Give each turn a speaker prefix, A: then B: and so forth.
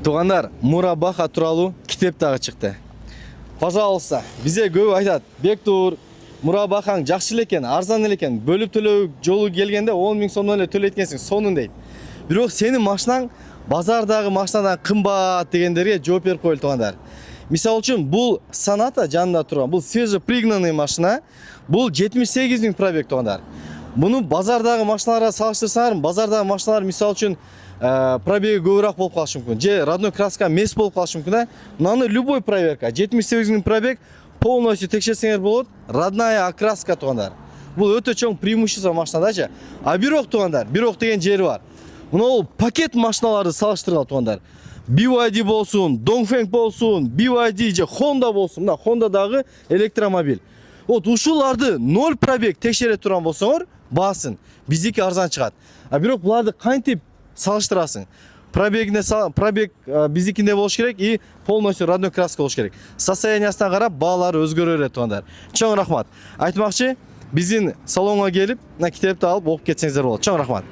A: Тугандар, Мурабаха тууралуу китеп дагы чыкты. Пожалуйста, бизе көп айтат. Бектур, Мурабахаң жакшы эле экен, арзан эле экен. Бөлүп төлөө жолу келгенде 10 000 сомдон эле төлөйт экенсиң, сонун дейт. Бирок сенин машинаң базардагы машинадан кымбат дегендерге жооп берип коелу тугандар. Мисалы үчүн, бул Sonata жанында турган, бул свежепригнанный машина, бул 78 000 пробег тугандар. Муну базардагы машиналарга салыштырсаңар, базардагы машиналар мисалы үчүн пробеги көбүрөөк болуп калышы мүмкүн. Же родной краска мес болуп калышы мүмкүн. Мынаны любой проверка, 78 000 пробег полностью текшерсеңер болот. Родная окраска тугандар. Бул өтө чоң преимущество машинадачы. А бирок тугандар, бирок деген жери бар. Мына пакет машиналарды салыштыргыла тугандар. BYD болсун, Dongfeng болсун, BYD же Honda болсун. Мына Honda'дагы электромобиль. Вот ушуларды 0 пробег текшере турган болсоңор, баасын. Биздики арзан чыгат. А бирок буларды кантип салыштырасың? Пробег биздикинде болуш керек и полностью родной краска болуш керек. Состояниясына карап баалары өзгөрө берет тугандар. Чоң рахмат. Айтмакчы, биздин салонго келип, мына китепти алып окуп кетсеңиздер болот. Чоң рахмат.